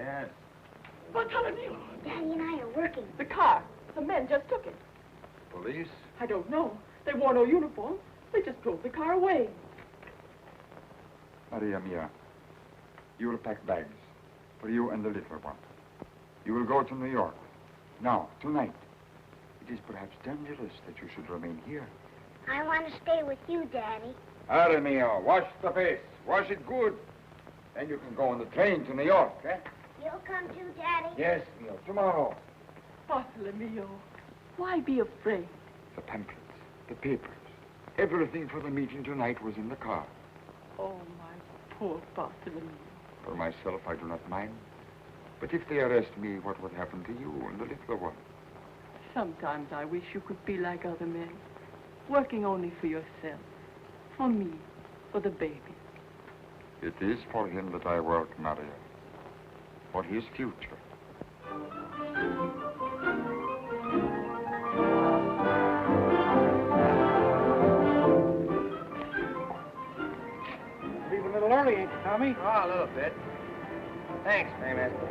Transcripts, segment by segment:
Yes. Bartolomeo. Daddy and I are working. The car. The men just took it. Police? I don't know. They wore no uniform. They just drove the car away. Maria mia, you will pack bags for you and the little one. You will go to New York. Now, tonight. It is perhaps dangerous that you should remain here. I want to stay with you, Daddy. Maria mia, wash the face. Wash it good. Then you can go on the train to New York, eh? You'll come too, Daddy? Yes, mio, tomorrow. Bartolomeo, why be afraid? The pamphlets, the papers, everything for the meeting tonight was in the car. Oh, my poor Bartolomeo. For myself, I do not mind. But if they arrest me, what would happen to you and the little one? Sometimes I wish you could be like other men, working only for yourself, for me, for the baby. It is for him that I work, Maria. For his future. Leave a little early, ain't you, Tommy? Oh, a little bit. Thanks, Paymaster.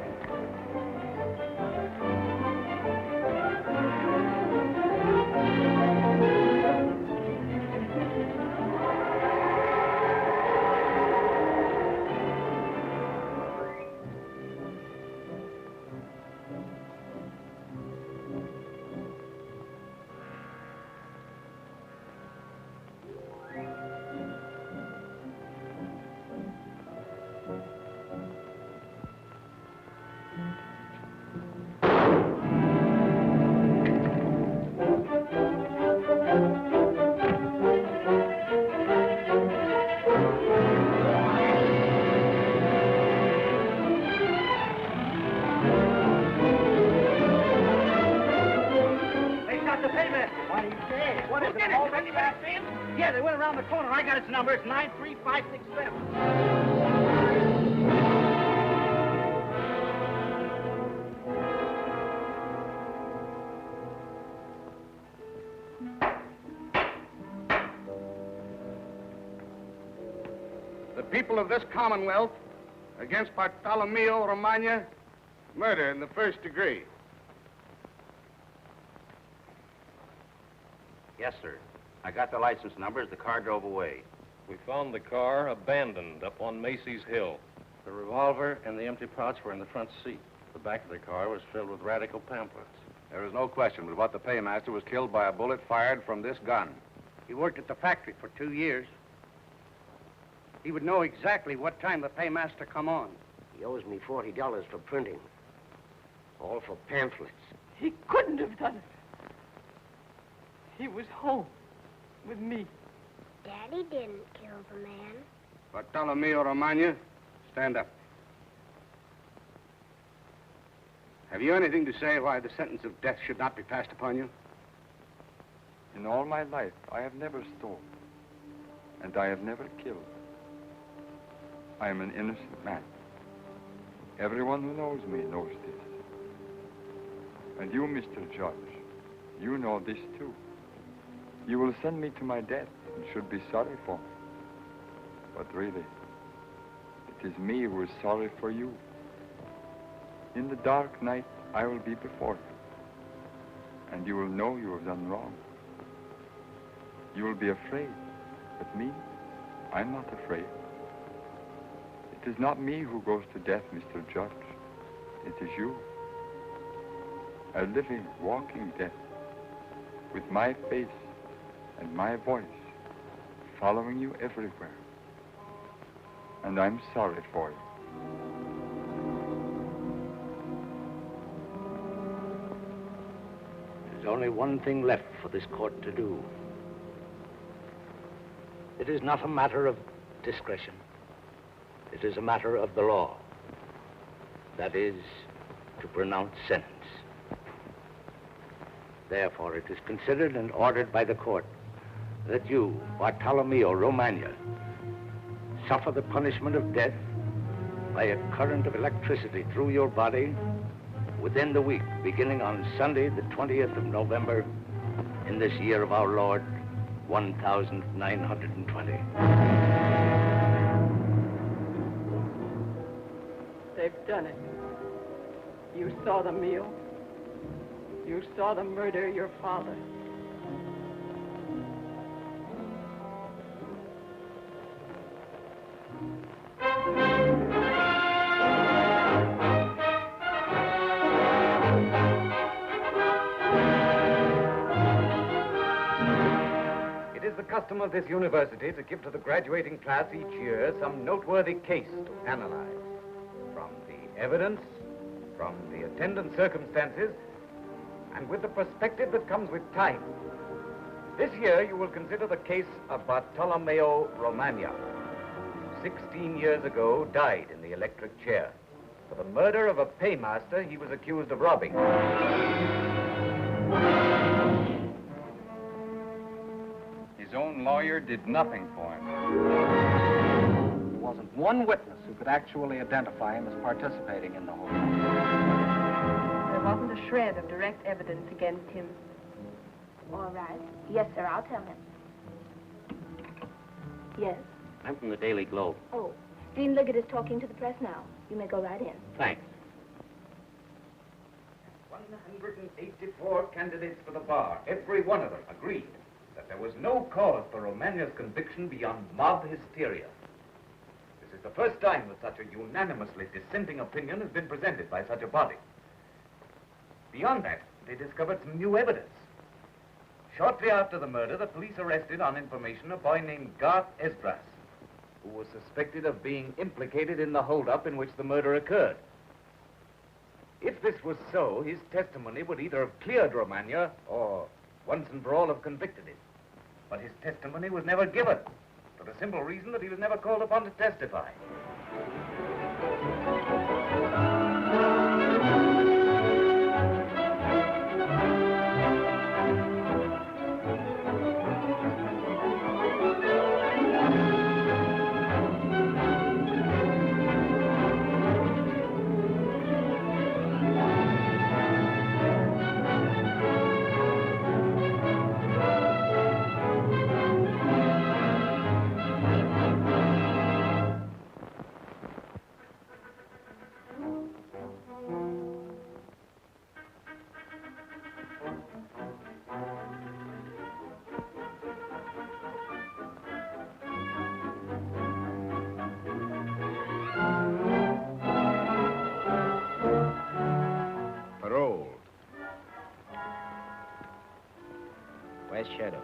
Yeah, they went around the corner. I got its number. It's 93567. The people of this Commonwealth against Bartolomeo Romagna, murder in the first degree. Yes, sir. I got the license numbers. The car drove away. We found the car abandoned up on Macy's Hill. The revolver and the empty pouch were in the front seat. The back of the car was filled with radical pamphlets. There is no question but what the paymaster was killed by a bullet fired from this gun. He worked at the factory for 2 years. He would know exactly what time the paymaster come on. He owes me $40 for printing. All for pamphlets. He couldn't have done it. He was home with me. Daddy didn't kill the man. Bartolomeo Romagna, stand up. Have you anything to say why the sentence of death should not be passed upon you? In all my life, I have never stolen, and I have never killed. I am an innocent man. Everyone who knows me knows this. And you, Mr. Judge, you know this too. You will send me to my death and should be sorry for me. But really, it is me who is sorry for you. In the dark night, I will be before you, and you will know you have done wrong. You will be afraid, but me, I'm not afraid. It is not me who goes to death, Mr. Judge. It is you. A living, walking death, with my face and my voice following you everywhere. And I'm sorry for you. There's only one thing left for this court to do. It is not a matter of discretion. It is a matter of the law. That is, to pronounce sentence. Therefore, it is considered and ordered by the court that you, Bartolomeo Romagna, suffer the punishment of death by a current of electricity through your body within the week beginning on Sunday, the 20th of November, in this year of our Lord, 1920. They've done it. You saw the meal. You saw them murder your father. It is the custom of this university to give to the graduating class each year some noteworthy case to analyze. From the evidence, from the attendant circumstances, and with the perspective that comes with time. This year you will consider the case of Bartolomeo Romagna, who 16 years ago died in the electric chair for the murder of a paymaster he was accused of robbing. His own lawyer did nothing for him. There wasn't one witness who could actually identify him as participating in the whole thing. There wasn't a shred of direct evidence against him. All right. Yes, sir, I'll tell him. Yes. I'm from the Daily Globe. Oh, Dean Liggett is talking to the press now. You may go right in. Thanks. 184 candidates for the bar, every one of them agreed that there was no cause for Romagna's conviction beyond mob hysteria. This is the first time that such a unanimously dissenting opinion has been presented by such a body. Beyond that, they discovered some new evidence. Shortly after the murder, the police arrested on information a boy named Trock Estrella, who was suspected of being implicated in the holdup in which the murder occurred. If this was so, his testimony would either have cleared Romagna or once and for all have convicted him. But his testimony was never given, for the simple reason that he was never called upon to testify. Where's Shadow?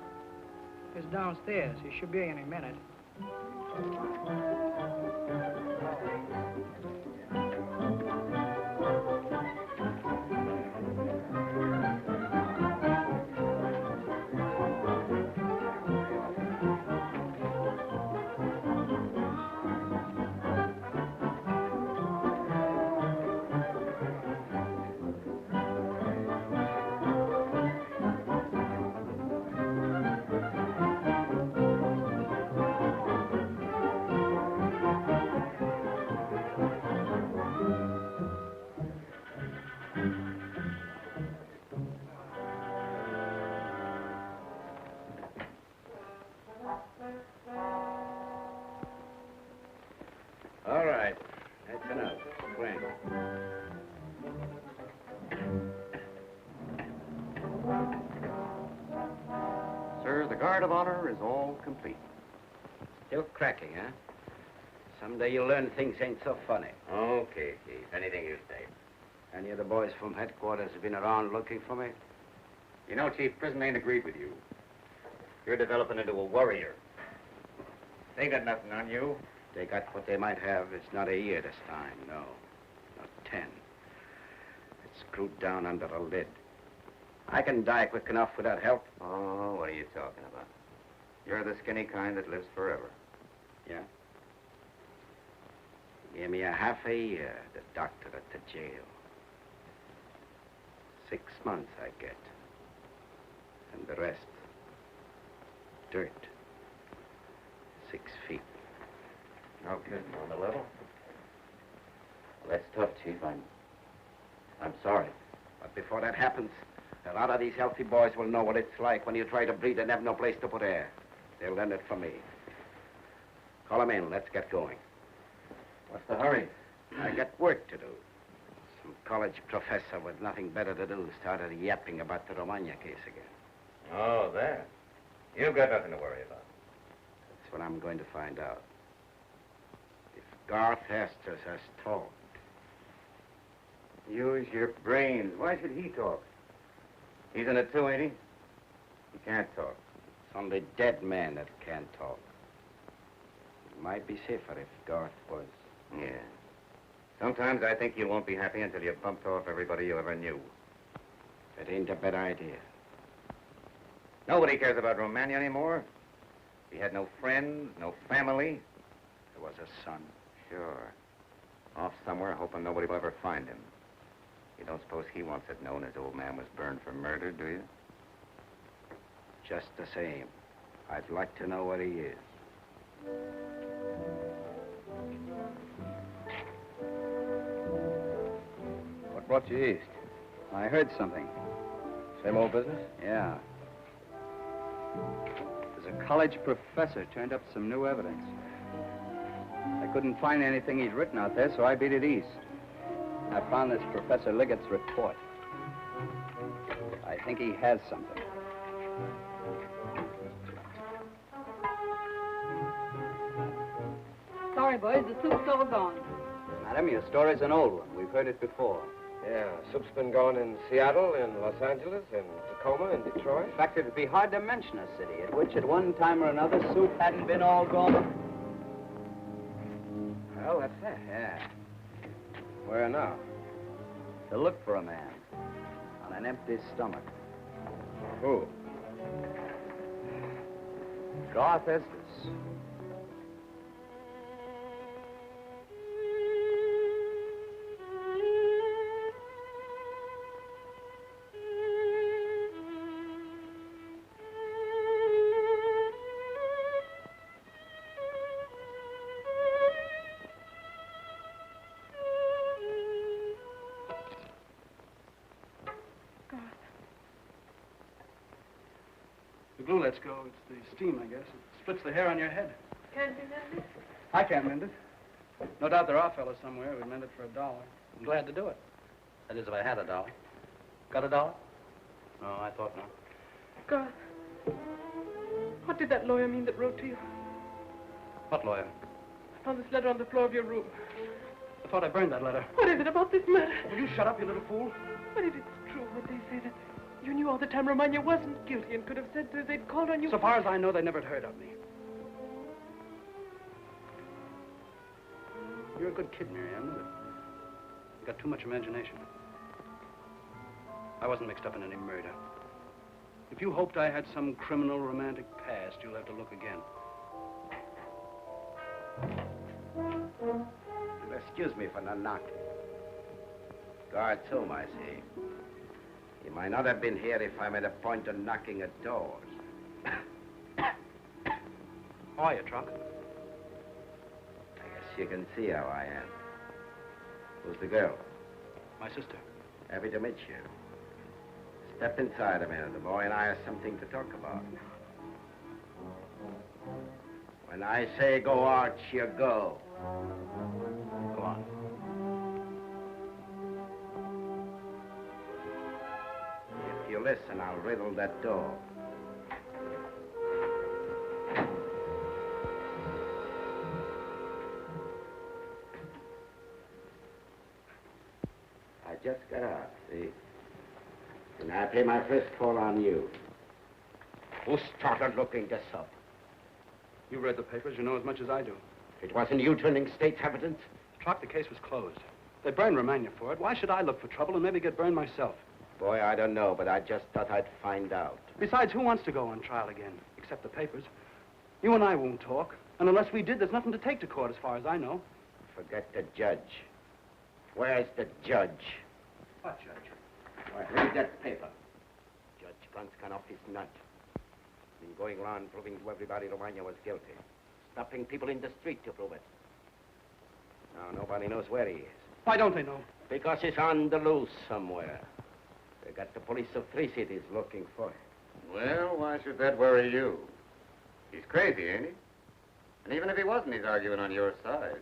He's downstairs. He should be any minute. All right. That's enough. Frank. Sir, the guard of honor is all complete. Still cracking, huh? Someday you'll learn things ain't so funny. Okay, Chief. Anything you say. Any of the boys from headquarters have been around looking for me? You know, Chief, prison ain't agreed with you. You're developing into a warrior. They got nothing on you. They got what they might have. It's not a year this time, no. Not 10. It's screwed down under a lid. I can die quick enough without help. Oh, what are you talking about? You're the skinny kind that lives forever. Yeah? Give me a half a year, the doctor at the jail. 6 months I get. And the rest, dirt. 6 feet. No good on the level. Well, that's tough, Chief. I'm sorry. But before that happens, a lot of these healthy boys will know what it's like when you try to breathe and have no place to put air. They'll learn it from me. Call them in. Let's get going. What's the hurry? I got work to do. Some college professor with nothing better to do started yapping about the Romagna case again. Oh, that. You've got nothing to worry about. That's what I'm going to find out. If Garth Estes has talked. Use your brains. Why should he talk? He's in it too, ain't he? He can't talk. It's only dead men that can't talk. It might be safer if Garth was. Yeah. Sometimes I think you won't be happy until you've bumped off everybody you ever knew. That ain't a bad idea. Nobody cares about Romagna anymore. He had no friends, no family. There was a son. Sure. Off somewhere, hoping nobody will ever find him. You don't suppose he wants it known his old man was burned for murder, do you? Just the same. I'd like to know where he is. What brought you east? I heard something. Same old business? Yeah. There's a college professor turned up some new evidence. I couldn't find anything he'd written out there, so I beat it east. I found this Professor Liggett's report. I think he has something. Sorry, boys, the soup's all gone. Madam, your story's an old one. We've heard it before. Yeah, soup's been gone in Seattle, in Los Angeles, in Tacoma, in Detroit. In fact, it'd be hard to mention a city at which, at one time or another, soup hadn't been all gone. Well, that's it, yeah. Where now? To look for a man on an empty stomach. Who? Garth Estes. The glue lets go. It's the steam, I guess. It splits the hair on your head. Can't be mended? I can't mend it. No doubt there are fellas somewhere who'd mend it for $1. I'm glad to do it. That is, if I had $1. Got $1? No, I thought not. Garth, what did that lawyer mean that wrote to you? What lawyer? I found this letter on the floor of your room. I thought I burned that letter. What is it about this murder? Will you shut up, you little fool? But if it's true what they say, that you knew all the time Romagna wasn't guilty and could have said that they'd called on you... So far as I know, they never had heard of me. You're a good kid, Miriam, but you got too much imagination. I wasn't mixed up in any murder. If you hoped I had some criminal romantic past, you'll have to look again. You'll excuse me for not knocking. Guard's home, I see. He might not have been here if I made a point of knocking at doors. How are you, Trock? I guess you can see how I am. Who's the girl? My sister. Happy to meet you. Step inside a minute. The boy and I have something to talk about. When I say go out, you go. Go on. If you listen, I'll riddle that door. I just got out, see? And I pay my first call on you. Who started looking this up? You read the papers. You know as much as I do. It wasn't you turning state's evidence? Trock, the case was closed. They burned Romagna for it. Why should I look for trouble and maybe get burned myself? Boy, I don't know, but I just thought I'd find out. Besides, who wants to go on trial again? Except the papers. You and I won't talk. And unless we did, there's nothing to take to court as far as I know. Forget the judge. Where's the judge? What judge? Why, read that paper. Judge Gunskun off his nut. Been going around proving to everybody Romagna was guilty. Stopping people in the street to prove it. Now, nobody knows where he is. Why don't they know? Because he's on the loose somewhere. They got the police of 3 cities looking for him. Well, why should that worry you? He's crazy, ain't he? And even if he wasn't, he's arguing on your side.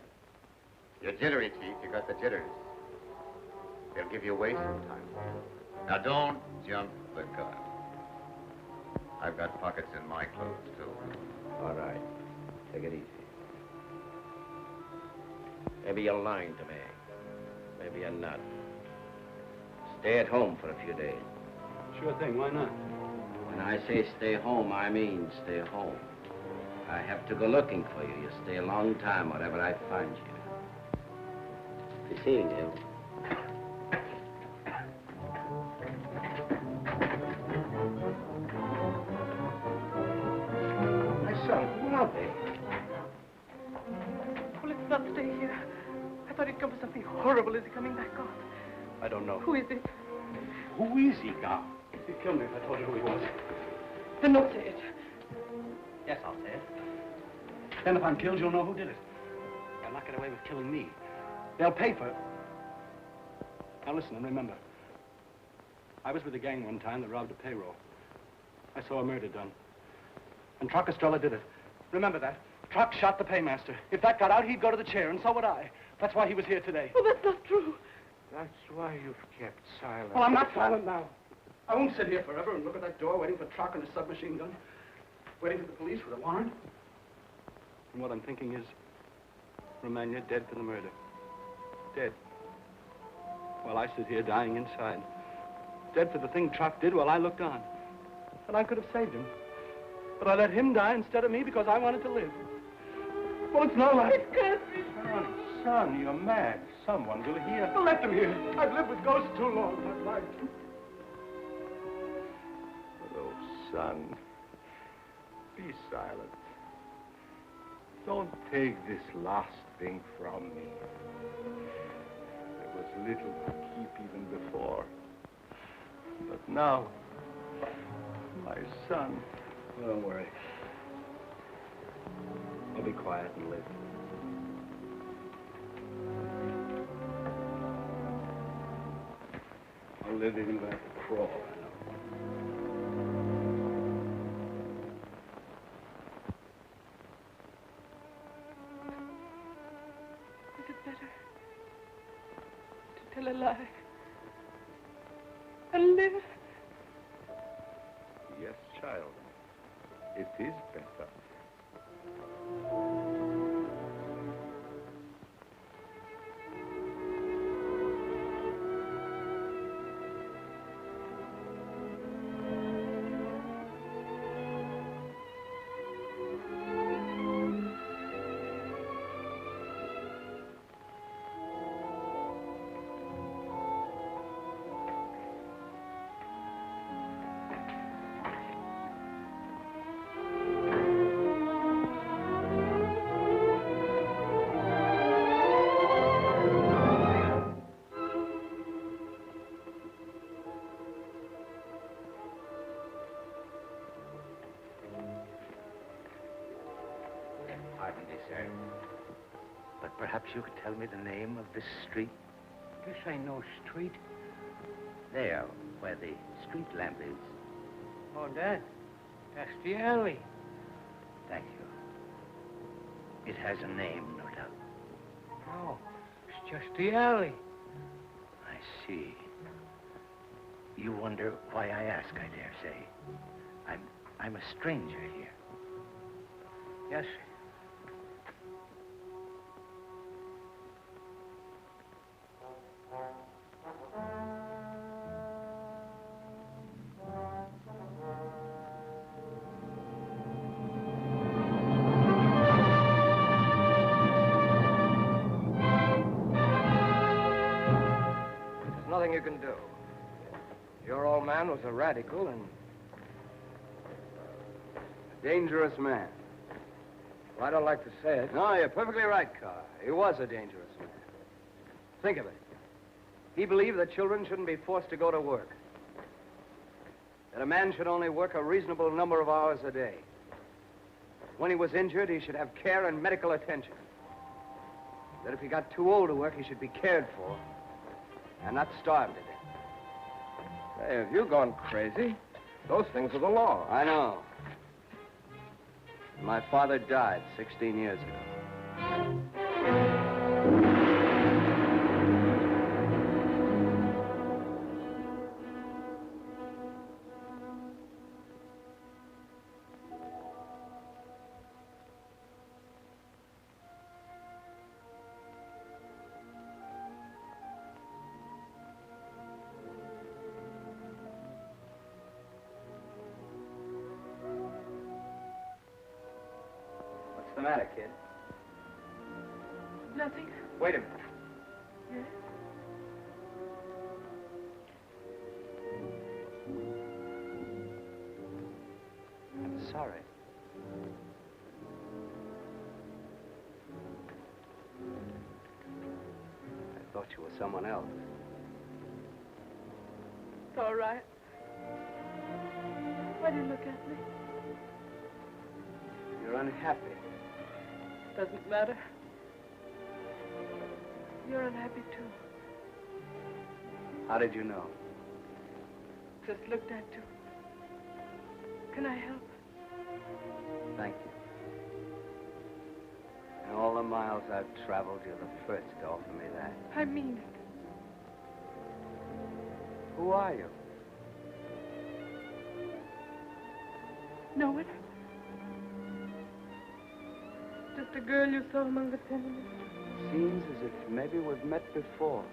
You're jittery, Chief. You got the jitters. They'll give you away sometime. Now, don't jump the gun. I've got pockets in my clothes, too. All right. Take it easy. Maybe you're lying to me. Maybe you're not. Stay at home for a few days. Sure thing, why not? When I say stay home, I mean stay home. I have to go looking for you. You stay a long time wherever I find you. Be seeing you. My son, who are they? Well, let's not stay here. I thought he'd come for something horrible. Is he coming back on? I don't know. Who is it? Who is he, Gar? He'd kill me if I told you who he was. Then don't say it. Yes, I'll say it. Then if I'm killed, you'll know who did it. They'll not get away with killing me. They'll pay for it. Now listen and remember. I was with a gang one time that robbed a payroll. I saw a murder done. And Trock Estrella did it. Remember that. Trock shot the paymaster. If that got out, he'd go to the chair, and so would I. That's why he was here today. Oh, that's not true. That's why you've kept silent. Well, I'm not silent now. I won't sit here forever and look at that door waiting for Trock and his submachine gun. Waiting for the police with a warrant. And what I'm thinking is, Romagna dead for the murder. Dead. While I sit here dying inside. Dead for the thing Trock did while I looked on. And I could have saved him. But I let him die instead of me because I wanted to live. Well, it's no life. It can't be. Son, you're mad. Someone will hear. Well, let them hear. I've lived with ghosts too long. My life. Oh, son. Be silent. Don't take this last thing from me. There was little to keep even before. But now, my son. Well, don't worry. I'll be quiet and live. I'll live even if I have to crawl, I know. Is it better to tell a lie and live? Yes, child. It is better. Pardon me, sir. But perhaps you could tell me the name of this street? This ain't no street. There, where the street lamp is. Oh, that's the alley. Thank you. It has a name, no doubt. No, it's just the alley. I see. You wonder why I ask, I dare say. I'm a stranger here. Yes, sir. There's nothing you can do. Your old man was a radical and a dangerous man. Well, I don't like to say it. No, you're perfectly right, Carr. He was a dangerous man. Think of it. He believed that children shouldn't be forced to go to work. That a man should only work a reasonable number of hours a day. When he was injured, he should have care and medical attention. That if he got too old to work, he should be cared for and not starved to death. Hey, have you gone crazy? Those things are the law. I know. My father died 16 years ago. matter, kid? Nothing. Wait a minute. Yes? I'm sorry. I thought you were someone else. It's all right. Why do you look at me? You're unhappy. Doesn't matter. You're unhappy, too. How did you know? Just looked at you. Can I help? Thank you. In all the miles I've traveled, you're the first to offer me that. I mean it. Who are you? No one? Just a girl you saw among the tenements. Seems as if maybe we've met before.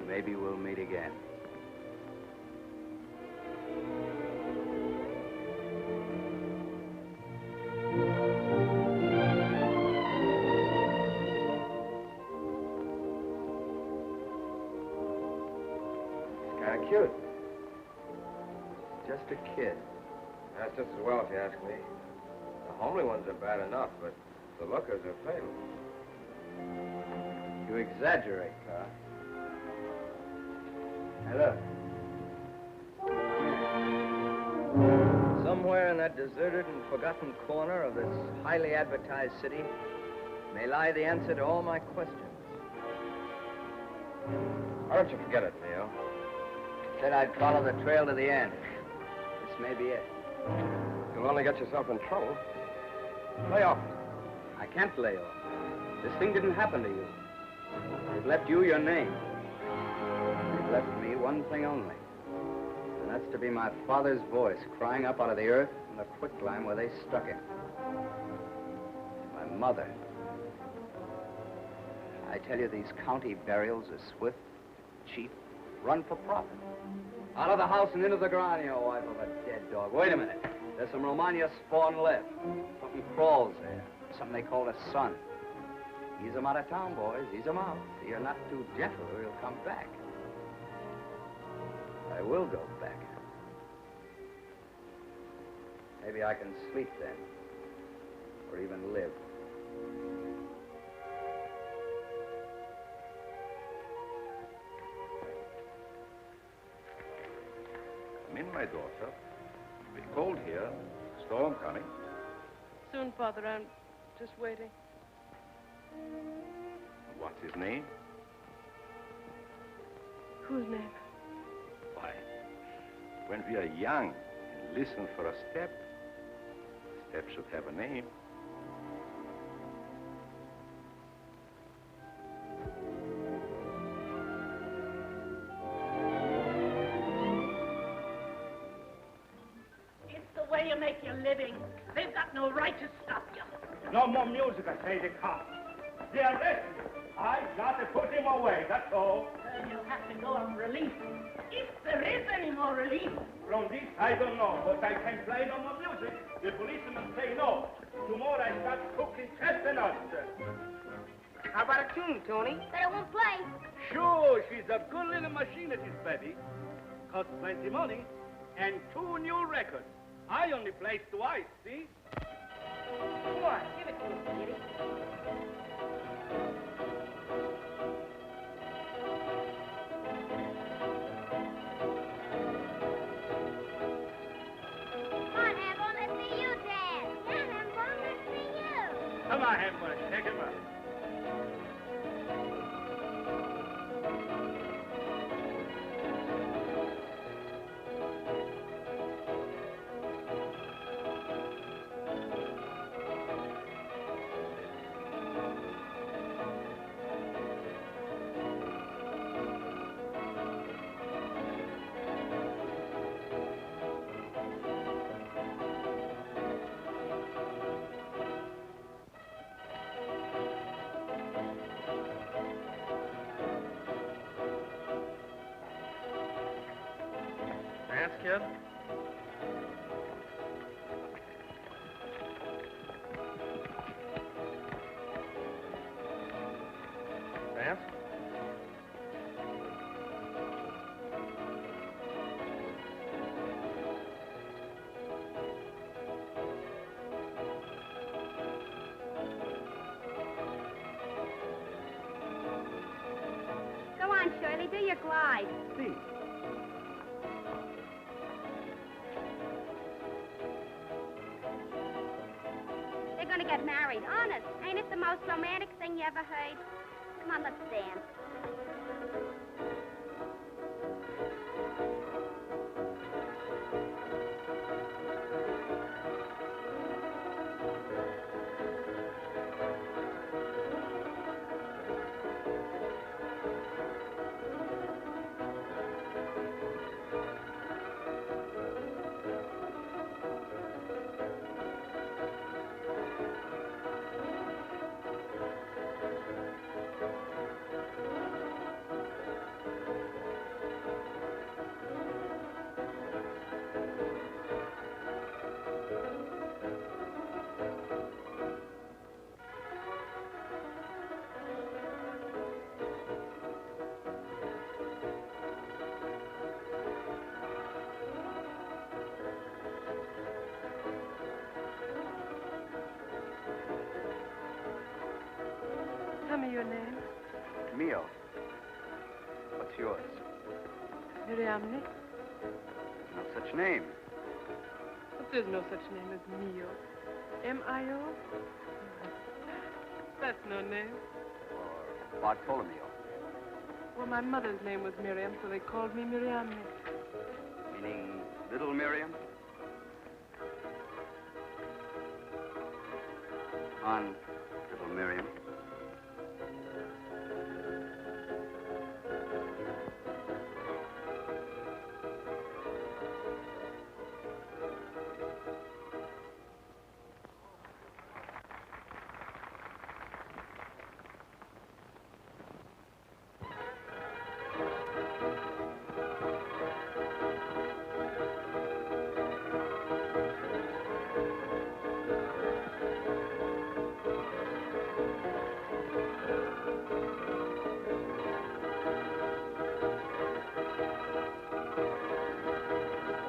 Maybe we'll meet again. It's kind of cute. Just a kid. That's just as well, if you ask me. The homely ones are bad enough, but the lookers are fatal. You exaggerate, Carl. Hey, look. Somewhere in that deserted and forgotten corner of this highly advertised city may lie the answer to all my questions. Why don't you forget it, Leo? Said I'd follow the trail to the end. This may be it. You'll only get yourself in trouble. Lay off. I can't lay off. This thing didn't happen to you. They've left you your name. They've left me one thing only. And that's to be my father's voice crying up out of the earth in the quicklime where they stuck him. My mother. I tell you, these county burials are swift, cheap, run for profit. Out of the house and into the ground, you wife of a dead dog. Wait a minute. There's some Romagna spawn left. Something crawls there. Something they call a son. Ease him out of town, boys. Ease him out. You're not too gentle or he'll come back. I will go back. Maybe I can sleep then. Or even live. Come in, my daughter. It's cold here. Storm coming. Soon, Father. I'm just waiting. What's his name? Whose name? Why, when we are young and listen for a step, the step should have a name. It's the way you make your living. They've got no right to stop you. No more music, I say, the cops. They arrested him. I got to put him away, that's all. You'll have to go on relief. If there is any more relief. From this, I don't know, but I can play no more music. The policemen say no. Tomorrow I start cooking chestnuts. How about a tune, Tony? But I won't play. Sure, she's a good little machine, this baby. Costs plenty money. And 2 new records. I only played twice, see? Come on, give it to me, kitty. Come on, Hamlet, take him up. Dance, kid? do your glide. See. They're gonna get married, honest. Ain't it the most romantic thing you ever heard? Come on, let's dance. Tell me your name. Mio. What's yours? Miriamne. No such name. But there's no such name as Mio. M-I-O? That's no name. Or Bartolomeo. Well, my mother's name was Miriam, so they called me Miriamne. Meaning Little Miriam? On Little Miriam.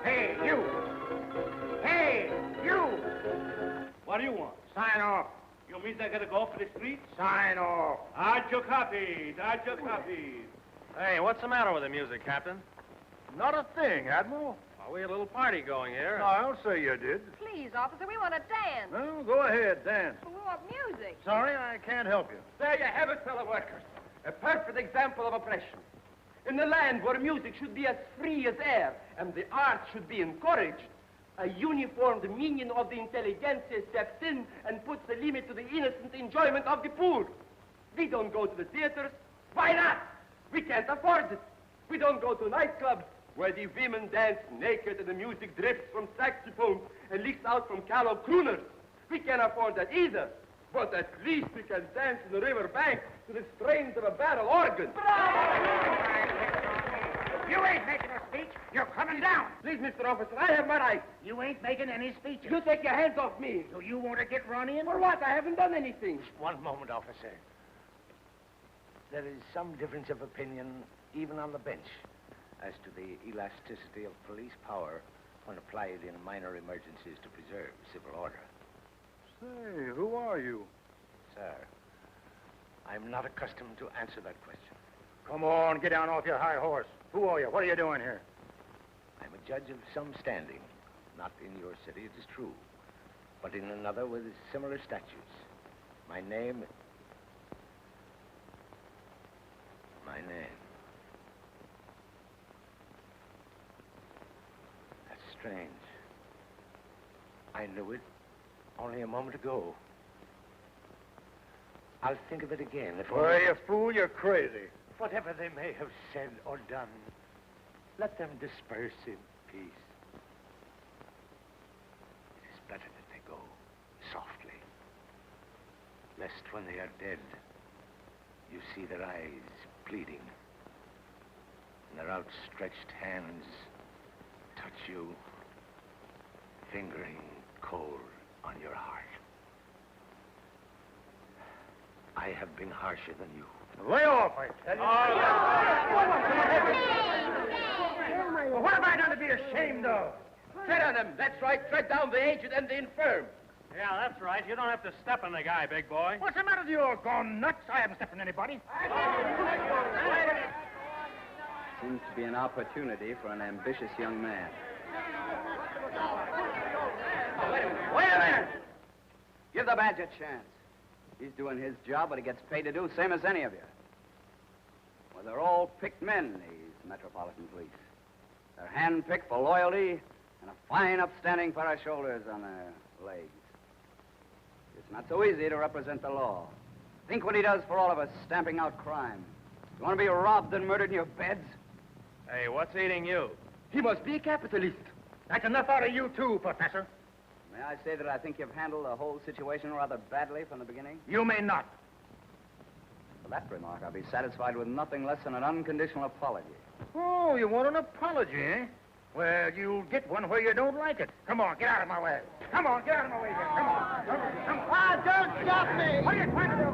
Hey, you! Hey, you! What do you want? Sign off. You mean I gotta go off to the street? Sign off. Add your copies. Add your copies. Hey, what's the matter with the music, Captain? Not a thing, Admiral. Well, we had a little party going here. No, I'll say you did. Please, officer, we want to dance. Well, go ahead, dance. We want music. Sorry, I can't help you. There you have it, fellow workers. A perfect example of oppression. In a land where music should be as free as air and the arts should be encouraged, a uniformed minion of the intelligentsia steps in and puts the limit to the innocent enjoyment of the poor. We don't go to the theaters. Why not? We can't afford it. We don't go to nightclubs where the women dance naked and the music drifts from saxophones and leaks out from callow crooners. We can't afford that either. But at least we can dance in the river bank to the strains of a barrel organ. You ain't making a speech. You're coming down. Please, Mr. Officer, I have my rights. You ain't making any speeches. You take your hands off me. Do you want to get run in? For what? I haven't done anything. One moment, officer. There is some difference of opinion, even on the bench, as to the elasticity of police power when applied in minor emergencies to preserve civil order. Say, who are you? Sir, I'm not accustomed to answer that question. Come on, get down off your high horse. Who are you? What are you doing here? I'm a judge of some standing. Not in your city, it is true, but in another with similar statutes. My name... That's strange. I knew it only a moment ago. I'll think of it again if... Why, you fool, you're crazy. Whatever they may have said or done, let them disperse in peace. It is better that they go softly, lest when they are dead, you see their eyes pleading, and their outstretched hands touch you, fingering cold on your heart. I have been harsher than you. Lay off, I tell you. Well, what have I done to be ashamed of? Tread on them. That's right. Tread down the aged and the infirm. Yeah, that's right. You don't have to step on the guy, big boy. What's the matter with you? All gone nuts? I haven't stepped on anybody. Seems to be an opportunity for an ambitious young man. Wait a minute! Give the badge a chance. He's doing his job, what he gets paid to do, same as any of you. Well, they're all picked men, these Metropolitan Police. They're hand-picked for loyalty and a fine upstanding pair of shoulders on their legs. It's not so easy to represent the law. Think what he does for all of us, stamping out crime. You want to be robbed and murdered in your beds? Hey, what's eating you? He must be a capitalist. That's enough out of you, too, Professor. May I say that I think you've handled the whole situation rather badly from the beginning? You may not. For that remark, I'll be satisfied with nothing less than an unconditional apology. Oh, you want an apology, eh? Well, you'll get one where you don't like it. Come on, get out of my way. Come on, get out of my way here. Come on. Come on. Ah, don't stop me! What are you trying to do?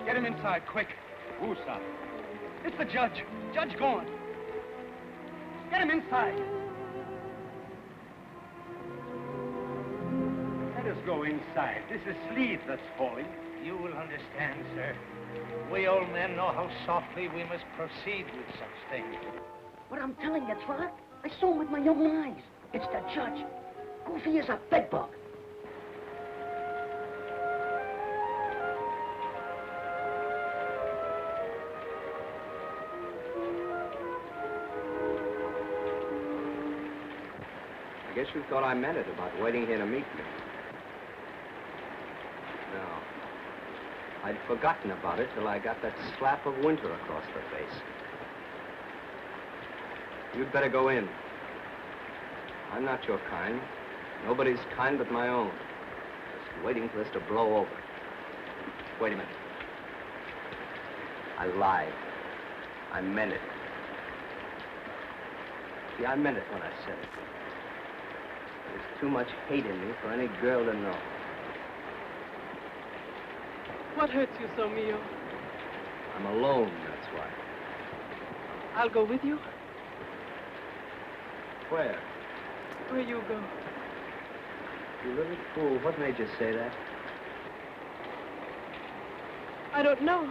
Get him inside, quick. Who's that? It's the judge. Judge gone. Get him inside. Let us go inside. This is sleep that's falling. You will understand, sir. We old men know how softly we must proceed with such things. But I'm telling you, Trock, I saw him with my own eyes. It's the judge. Goofy as a bedbug. I guess you thought I meant it about waiting here to meet me. No. I'd forgotten about it till I got that slap of winter across the face. You'd better go in. I'm not your kind. Nobody's kind but my own. Just waiting for this to blow over. Wait a minute. I lied. I meant it. See, I meant it when I said it. There's too much hate in me for any girl to know. What hurts you so, Mio? I'm alone, that's why. I'll go with you. Where? Where you go. You little fool. What made you say that? I don't know.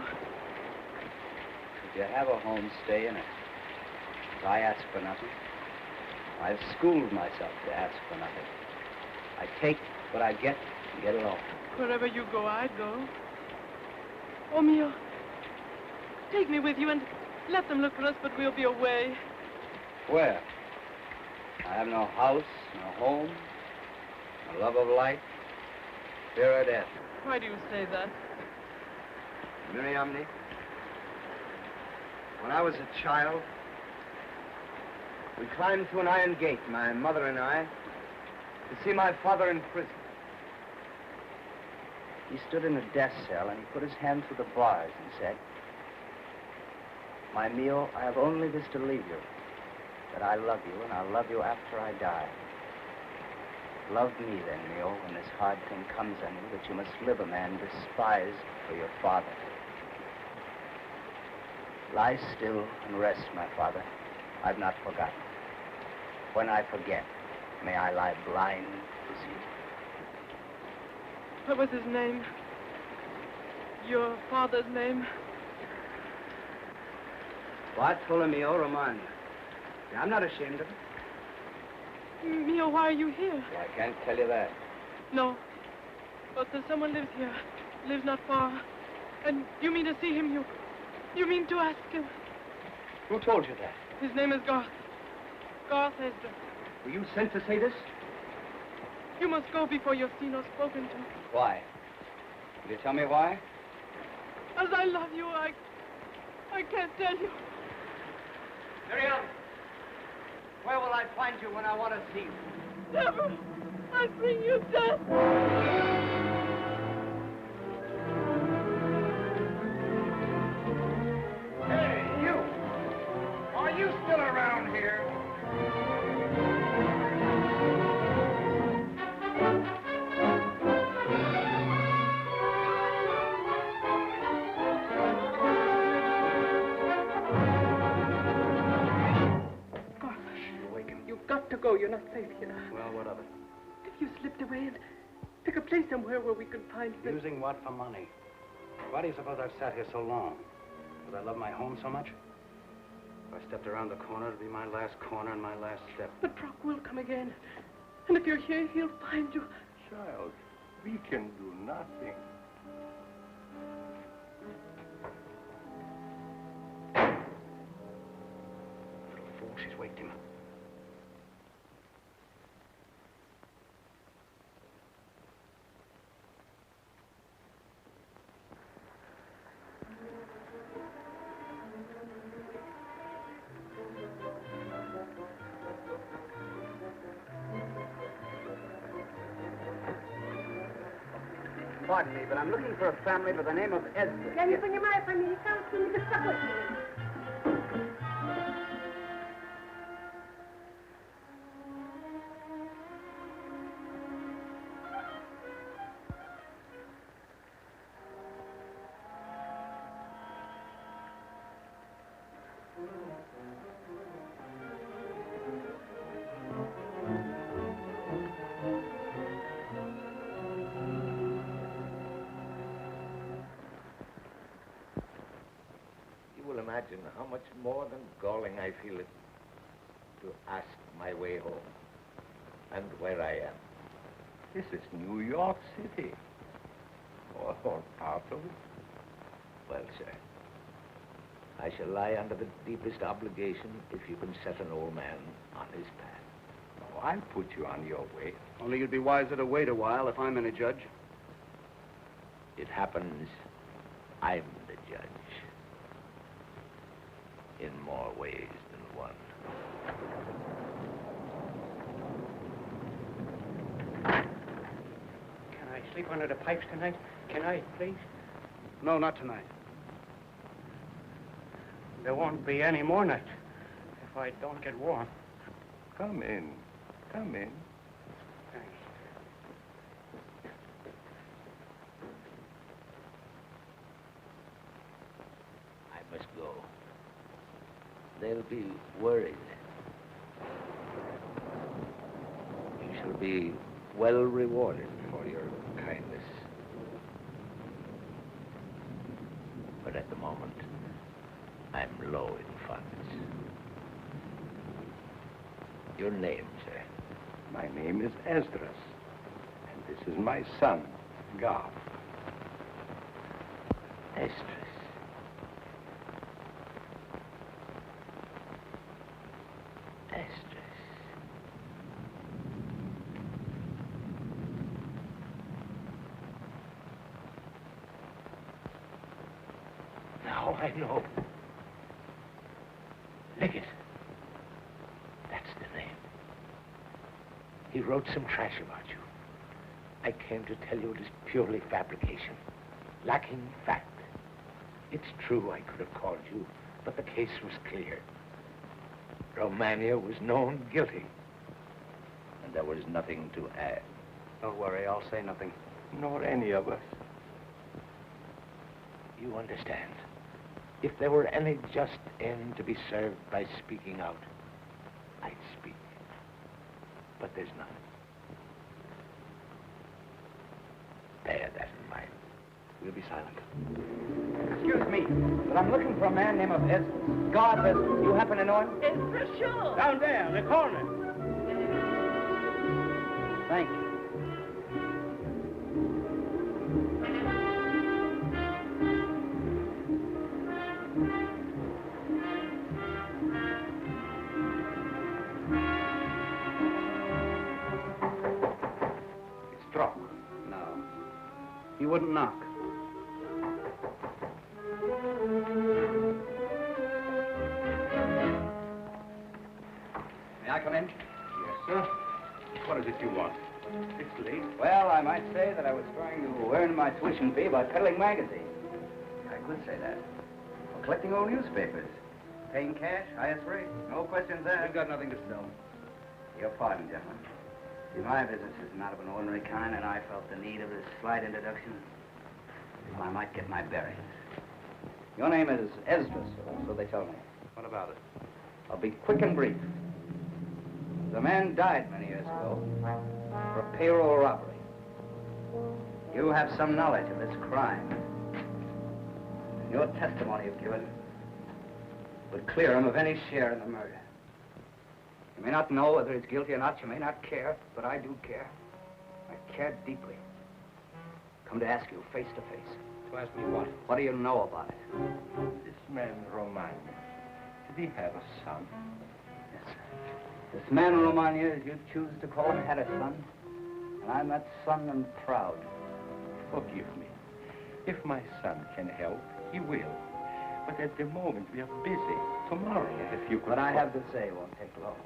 Did you have a homestay in it? Did I ask for nothing? I've schooled myself to ask for nothing. I take what I get and get along. Wherever you go, I'd go. Oh, Mio, take me with you and let them look for us, but we'll be away. Where? I have no house, no home, no love of life, fear of death. Why do you say that? Miriamni, when I was a child, we climbed through an iron gate, my mother and I, to see my father in prison. He stood in a death cell and he put his hand through the bars and said, "My Mio, I have only this to leave you, that I love you and I'll love you after I die. Love me then, Mio, when this hard thing comes on you that you must live a man despised for your father. Lie still and rest, my father. I've not forgotten. When I forget, may I lie blind as you." What was his name? Your father's name? Bartolomeo Romagna. I'm not ashamed of it. Mio, why are you here? Well, I can't tell you that. No. But there's someone lives here. Lives not far. And you mean to see him? You mean to ask him? Who told you that? His name is Garth. Garth Esdra. Were you sent to say this? You must go before you're seen or spoken to. Why? Will you tell me why? As I love you, I can't tell you. Miriam, where will I find you when I want to see you? Never. I bring you death. go. You're not safe here. Well, what of it? If you slipped away and pick a place somewhere where we can find you. Using what for money? Why do you suppose I've sat here so long? Because I love my home so much? If I stepped around the corner, it'd be my last corner and my last step. The truck will come again. And if you're here, he'll find you. Child, we can do nothing. Little fool, she's waked him. Pardon me, but I'm looking for a family by the name of Esmond. Can you bring him out for me? He can't seem to stop with me. Imagine how much more than galling I feel it to ask my way home and where I am. This is New York City. Or part of it. Well, sir, I shall lie under the deepest obligation if you can set an old man on his path. Oh, I'll put you on your way. Only you'd be wiser to wait a while if I'm in a judge. It happens I'm the judge. In more ways than one. Can I sleep under the pipes tonight? Can I, please? No, not tonight. There won't be any more nights if I don't get warm. Come in. Come in. Thanks. I must go. They'll be worried. You shall be well rewarded for your kindness. But at the moment, I'm low in funds. Your name, sir? My name is Esdras, and this is my son, Garth. Esdras. Now I know. Liggett. That's the name. He wrote some trash about you. I came to tell you it is purely fabrication, lacking fact. It's true I could have called you, but the case was clear. Romagna was known guilty, and there was nothing to add. Don't worry, I'll say nothing. Nor any of us. You understand. If there were any just end to be served by speaking out, I'd speak. But there's none. Bear that in mind. We'll be silent. Excuse me, but I'm looking for a man named Esdras. God, Esdras. You happen to know him? Esdras, sure. Down there, in the corner. Thank you. It's Trock. No. He wouldn't knock. May I come in? Yes, sir. What is it you want? It's late. Well, I might say that I was trying to earn my tuition fee by peddling magazines. I could say that. Or collecting old newspapers. Paying cash, highest rate. No questions asked. We've got nothing to sell. Your pardon, gentlemen. See, my business is not of an ordinary kind, and I felt the need of this slight introduction. Well, I might get my bearings. Your name is Esdras, so they tell me. What about it? I'll be quick and brief. The man died many years ago for a payroll robbery. You have some knowledge of this crime. Your testimony you've given would clear him of any share in the murder. You may not know whether he's guilty or not, you may not care, but I do care. I care deeply. Come to ask you face to face. To ask me what? What do you know about it? This man, Romagna, did he have a son? Yes. This man, Romagna, as you choose to call him, had a son. And I'm that son and proud. Forgive me. If my son can help, he will. But at the moment, we are busy. Tomorrow, if you could... What I have to say won't take long.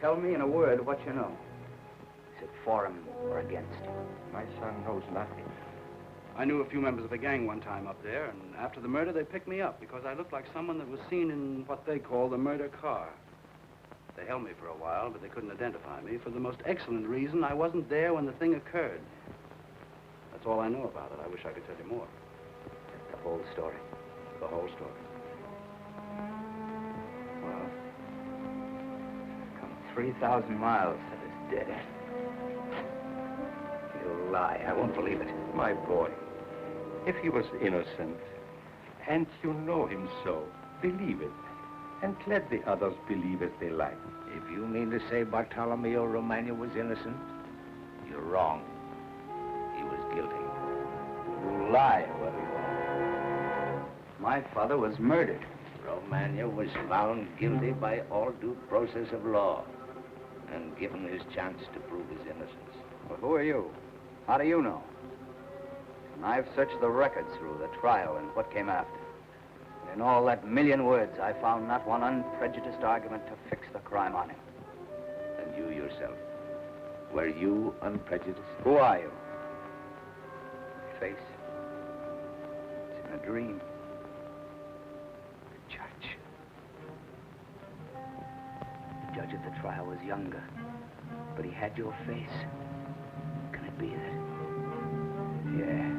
Tell me in a word what you know. Is it for him or against him? My son knows nothing. I knew a few members of a gang one time up there, and after the murder, they picked me up because I looked like someone that was seen in what they call the murder car. They held me for a while, but they couldn't identify me for the most excellent reason. I wasn't there when the thing occurred. That's all I know about it. I wish I could tell you more. The whole story. The whole story. Well, come 3,000 miles to this dead end. You lie. I won't believe it. My boy, if he was innocent, and you know him so, believe it. And let the others believe as they like. If you mean to say Bartolomeo Romagna was innocent, you're wrong. He was guilty. You lie, whoever you are. My father was murdered. Romagna was found guilty by all due process of law and given his chance to prove his innocence. Well, who are you? How do you know? I've searched the records through the trial and what came after. In all that million words, I found not one unprejudiced argument to fix the crime on him. And you yourself, were you unprejudiced? Who are you? Face. It's in a dream. The judge. The judge at the trial was younger, but he had your face. Can it be that? Yeah,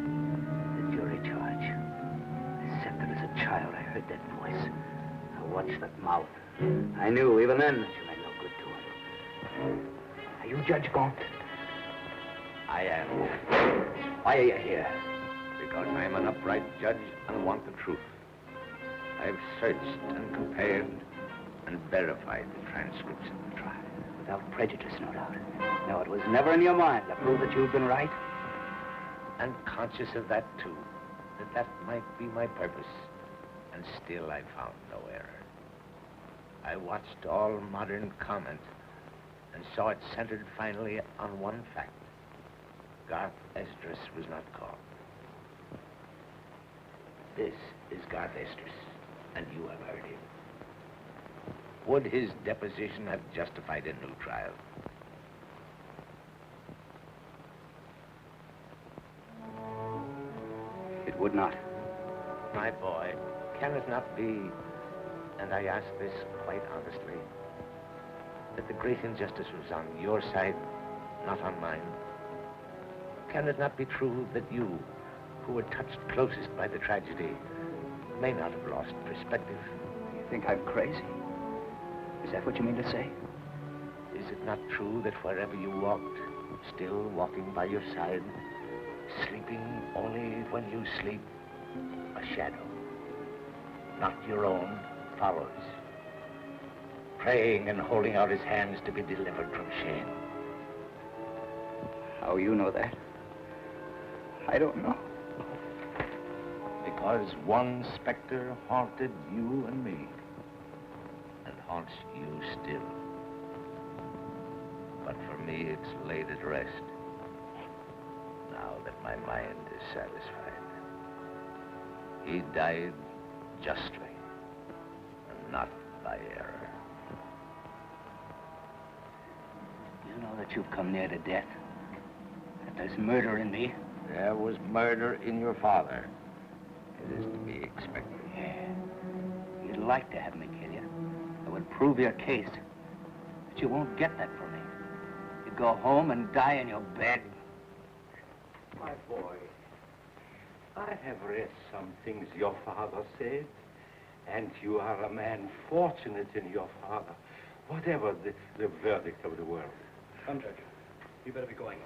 the jury charge. As a child, I heard that voice. I watched that mouth. I knew even then that you meant no good to him. Are you Judge Gaunt? I am. Why are you here? Because I'm an upright judge and want the truth. I've searched and compared and verified the transcripts of the trial. Without prejudice, no doubt. No, it was never in your mind to prove that you've been right? And conscious of that, too. That might be my purpose, and still I found no error. I watched all modern comment and saw it centered finally on one fact. Garth Esdras was not called. This is Garth Esdras, and you have heard him. Would his deposition have justified a new trial? It would not. My boy, can it not be, and I ask this quite honestly, that the great injustice was on your side, not on mine? Can it not be true that you, who were touched closest by the tragedy, may not have lost perspective? You think I'm crazy? Is that what you mean to say? Is it not true that wherever you walked, still walking by your side, sleeping only when you sleep, a shadow, not your own, follows, praying and holding out his hands to be delivered from shame? How you know that? I don't know. Because one specter haunted you and me, and haunts you still. But for me, it's laid at rest, now that my mind is satisfied. He died justly, and not by error. You know that you've come near to death? That there's murder in me? There was murder in your father. It is to be expected. Yeah. You'd like to have me kill you. It would prove your case. But you won't get that from me. You go home and die in your bed. My boy, I have read some things your father said, and you are a man fortunate in your father. whatever the verdict of the world. Come, Judge. You better be going.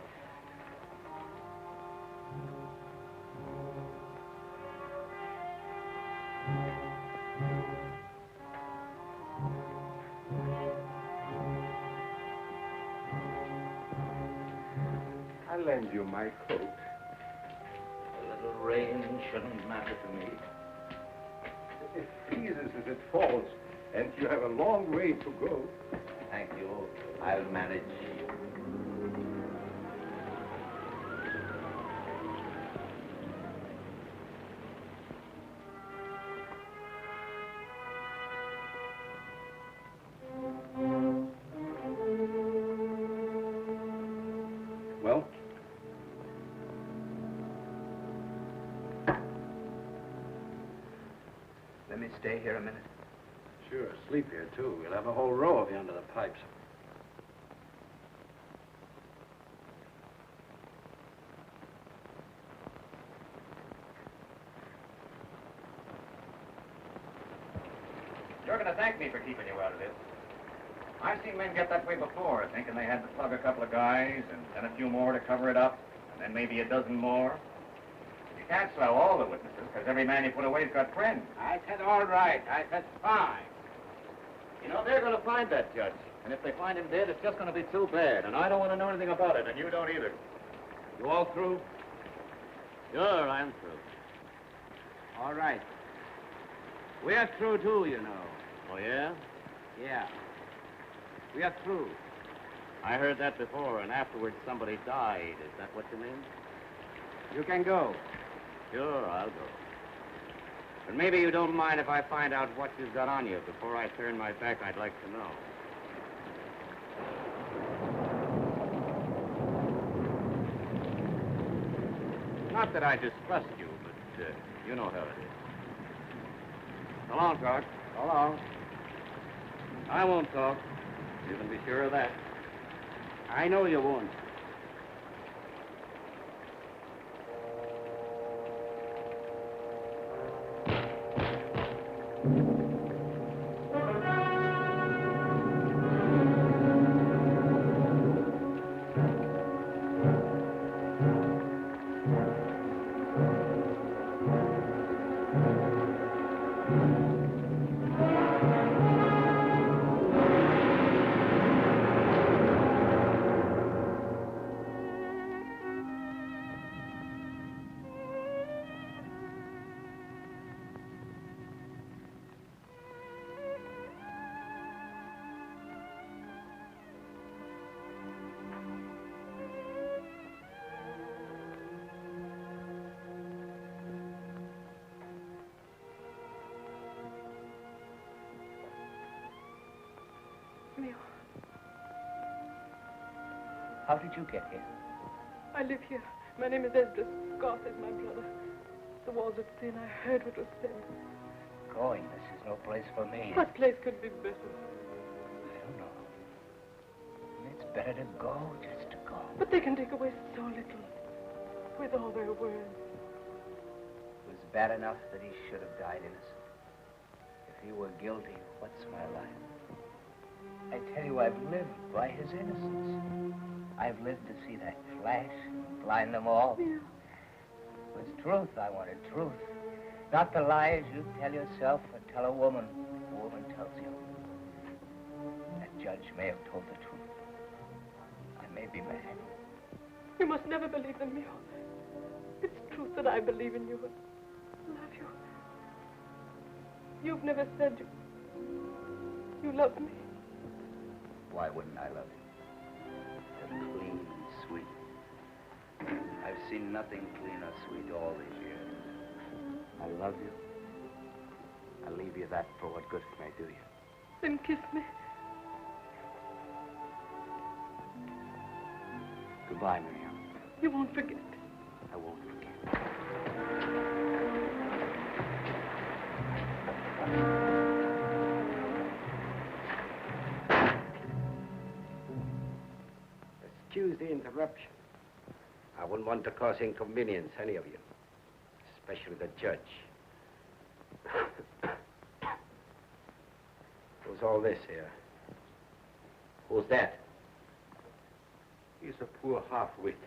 I'll lend you my coat. A little rain shouldn't matter to me. It freezes as it falls, and you have a long way to go. Thank you. I'll manage. Well? Let me stay here a minute. Sure, sleep here, too. We'll have a whole row of you under the pipes. You're going to thank me for keeping you out of this. I've seen men get that way before, thinking they had to plug a couple of guys and then a few more to cover it up, and then maybe a dozen more. You can't swell all the witnesses, because every man you put away's got friends. I said all right. I said fine. You know, they're going to find that judge. And if they find him dead, it's just going to be too bad. And I don't want to know anything about it, and you don't either. You all through? Sure, I'm through. All right. We're through, too, you know. Oh, yeah? Yeah. We are through. I heard that before, and afterwards somebody died. Is that what you mean? You can go. Sure, I'll go. But maybe you don't mind if I find out what you've got on you. Before I turn my back, I'd like to know. Not that I distrust you, but you know how it is. So long, Trock. So long. I won't talk. You can be sure of that. I know you won't. How did you get here? I live here. My name is Edward. Garth is my brother. The walls are thin. I heard what was said. Going. This is no place for me. What place could be better? I don't know. It's better to go, just to go. But they can take away so little. With all their words. It was bad enough that he should have died innocent. If he were guilty, what's my life? I tell you, I've lived by his innocence. I've lived to see that flash and blind them all. Yeah. It was truth I wanted, truth. Not the lies you tell yourself or tell a woman tells you. That judge may have told the truth. I may be mad. You must never believe them, Mio. It's truth that I believe in you and love you. You've never said you love me. Why wouldn't I love you? You're clean, sweet. I've seen nothing clean or sweet all these years. I love you. I'll leave you that for what good it may do you. Then kiss me. Goodbye, Miriam. You won't forget. I won't forget. Excuse the interruption. I wouldn't want to cause inconvenience, any of you. Especially the judge. Who's all this here? Who's that? He's a poor half-wit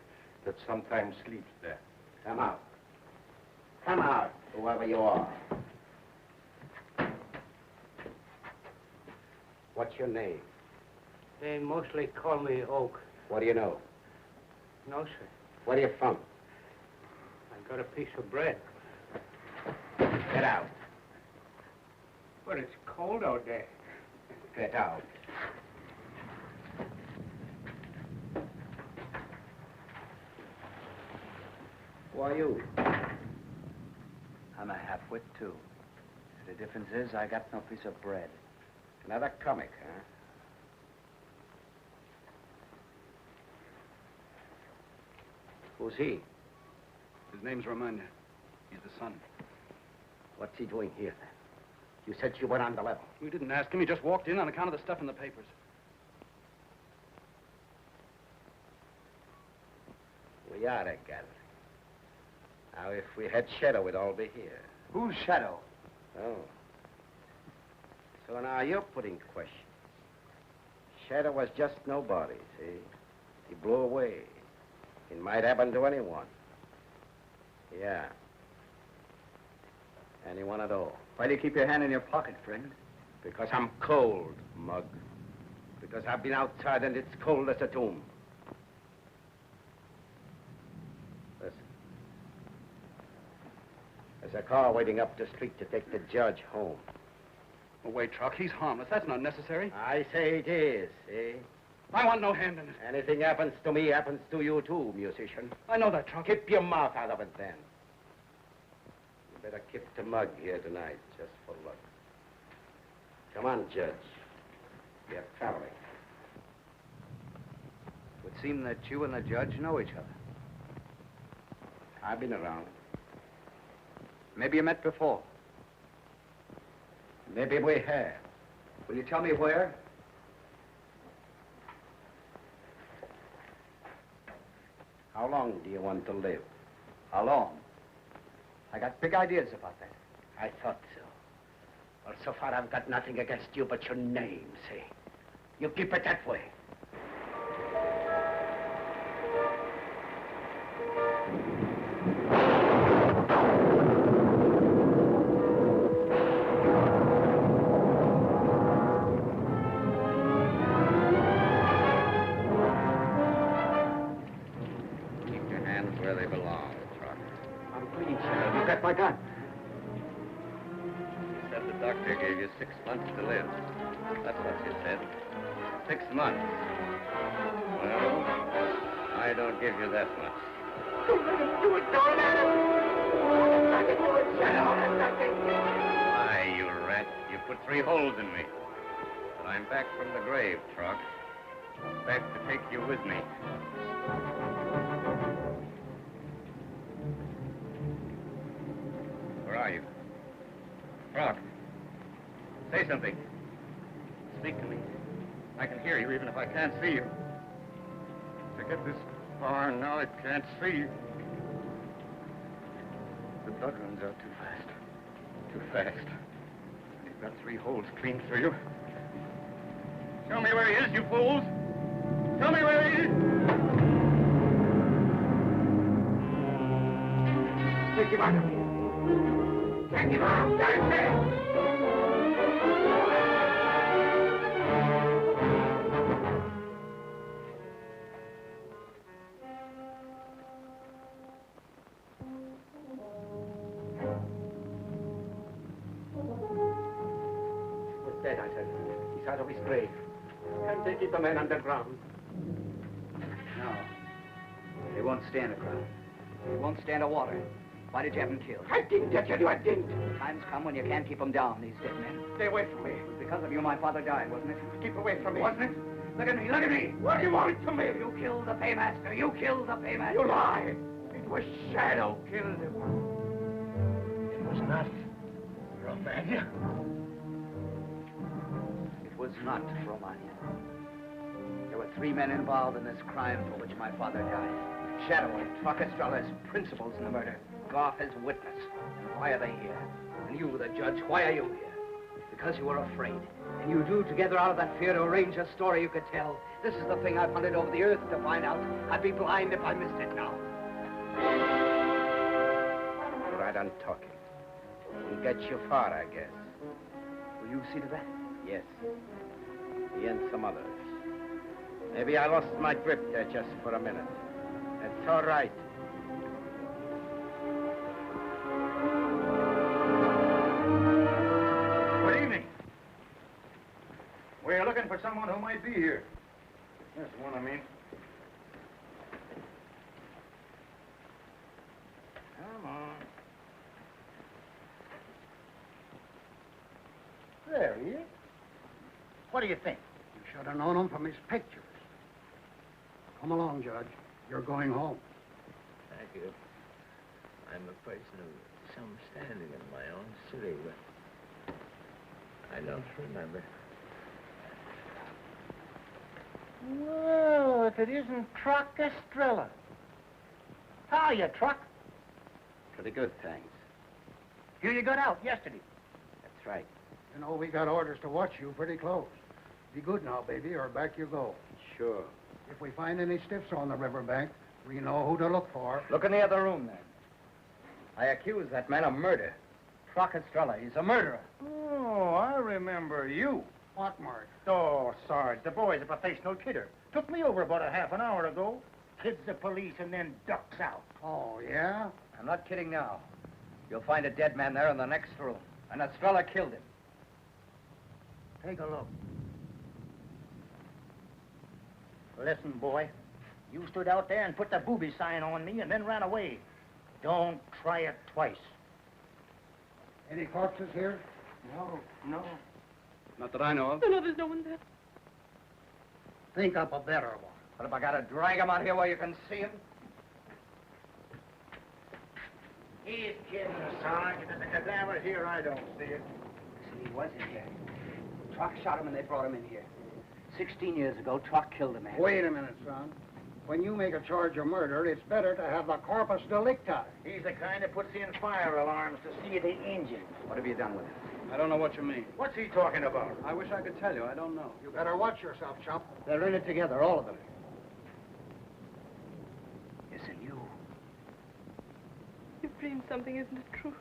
that sometimes sleeps there. Come out. Come out, whoever you are. What's your name? They mostly call me Oak. What do you know? No, sir. Where are you from? I got a piece of bread. Get out. But it's cold out there. Get out. Who are you? I'm a half-wit, too. The difference is I got no piece of bread. Another comic, huh? Who's he? His name's Romagna. He's the son. What's he doing here, then? You said you went on the level. We didn't ask him. He just walked in on account of the stuff in the papers. We are a gathering. Now, if we had Shadow, we'd all be here. Who's Shadow? Oh. So now you're putting questions. Shadow was just nobody, see? He blew away. It might happen to anyone. Yeah. Anyone at all. Why do you keep your hand in your pocket, friend? Because I'm cold, Mug. Because I've been outside and it's cold as a tomb. Listen. There's a car waiting up the street to take the judge home. Oh, wait, Trock. He's harmless. That's not necessary. I say it is, see? I want no hand in it. Anything happens to me happens to you too, musician. I know that, Trock. Keep your mouth out of it then. You better keep the Mug here tonight, just for luck. Come on, Judge. We're traveling. It would seem that you and the judge know each other. I've been around. Maybe you met before. Maybe we have. Will you tell me where? How long do you want to live? How long? I got big ideas about that. I thought so. Well, so far I've got nothing against you but your name, see? You keep it that way. My gun. You said the doctor gave you 6 months to live. That's what you said. 6 months. Well, I don't give you that much. Don't let him do it! Don't let him! Don't let him do it, Shadow! Why, you rat. You put 3 holes in me. But I'm back from the grave, Trock. Back to take you with me. Where are you? Trock. Say something. Speak to me. I can hear you even if I can't see you. To get this far, now I can't see. The blood runs out too fast. Too fast. You've got 3 holes clean through you. Show me where he is, you fools! Show me where he is! Take him out of here! Take him out! That's it! He's dead, I said. He's out of his grave. Can't they keep the man underground? No. They won't stand a crowd. They won't stand a water. Why did you have him killed? I didn't, I tell you, I didn't. Times come when you can't keep them down, these dead men. Stay away from me. It was because of you my father died, wasn't it? Keep away from me. Wasn't it? Look at me, look at me. What do you want from me? You killed the paymaster. You killed the paymaster. You lie. It was Shadow killed him. It was not Romagna. It was not Romagna. There were 3 men involved in this crime for which my father died. Shadow and Trock Estrella as principals in the murder. Goff as witness. And why are they here? And you, the judge, why are you here? Because you were afraid. And you drew together out of that fear to arrange a story you could tell. This is the thing I've hunted over the earth to find out. I'd be blind if I missed it now. Right on talking. Won't get you far, I guess. Will you see to that? Yes. Me and some others. Maybe I lost my grip there just for a minute. That's all right. Good evening. We're looking for someone who might be here. This one, I mean. Come on. There he is. What do you think? You should have known him from his pictures. Come along, Judge. You're going home. Thank you. I'm a person of some standing in my own city, but I don't remember. Well, if it isn't Trock Estrella. How are you, Trock? Pretty good, thanks. You got out yesterday. That's right. You know, we got orders to watch you pretty close. Be good now, baby, or back you go. Sure. If we find any stiffs on the riverbank, we know who to look for. Look in the other room, then. I accuse that man of murder. Trock Estrella. He's a murderer. Oh, I remember you. What, Mark? Oh, Sarge, the boy's a professional kidder. Took me over about a half an hour ago. Kids the police and then ducks out. Oh, yeah? I'm not kidding now. You'll find a dead man there in the next room. And Estrella killed him. Take a look. Listen, boy. You stood out there and put the booby sign on me and then ran away. Don't try it twice. Any corpses here? No. Not that I know of. No, there's no one there. Think up a better one. What if I gotta drag him out here where you can see him? He's kidding, Sarge. If there's a cadaver here, I don't see it. Listen, he was in here. Trock shot him and they brought him in here. 16 years ago, Trock killed a man. Wait a minute, son. When you make a charge of murder, it's better to have the corpus delicti. He's the kind that puts in fire alarms to see the engine. What have you done with him? I don't know what you mean. What's he talking about? I wish I could tell you. I don't know. You better watch yourself, Chump. They're in it together, all of them. Listen, you. You've dreamed something, isn't it true?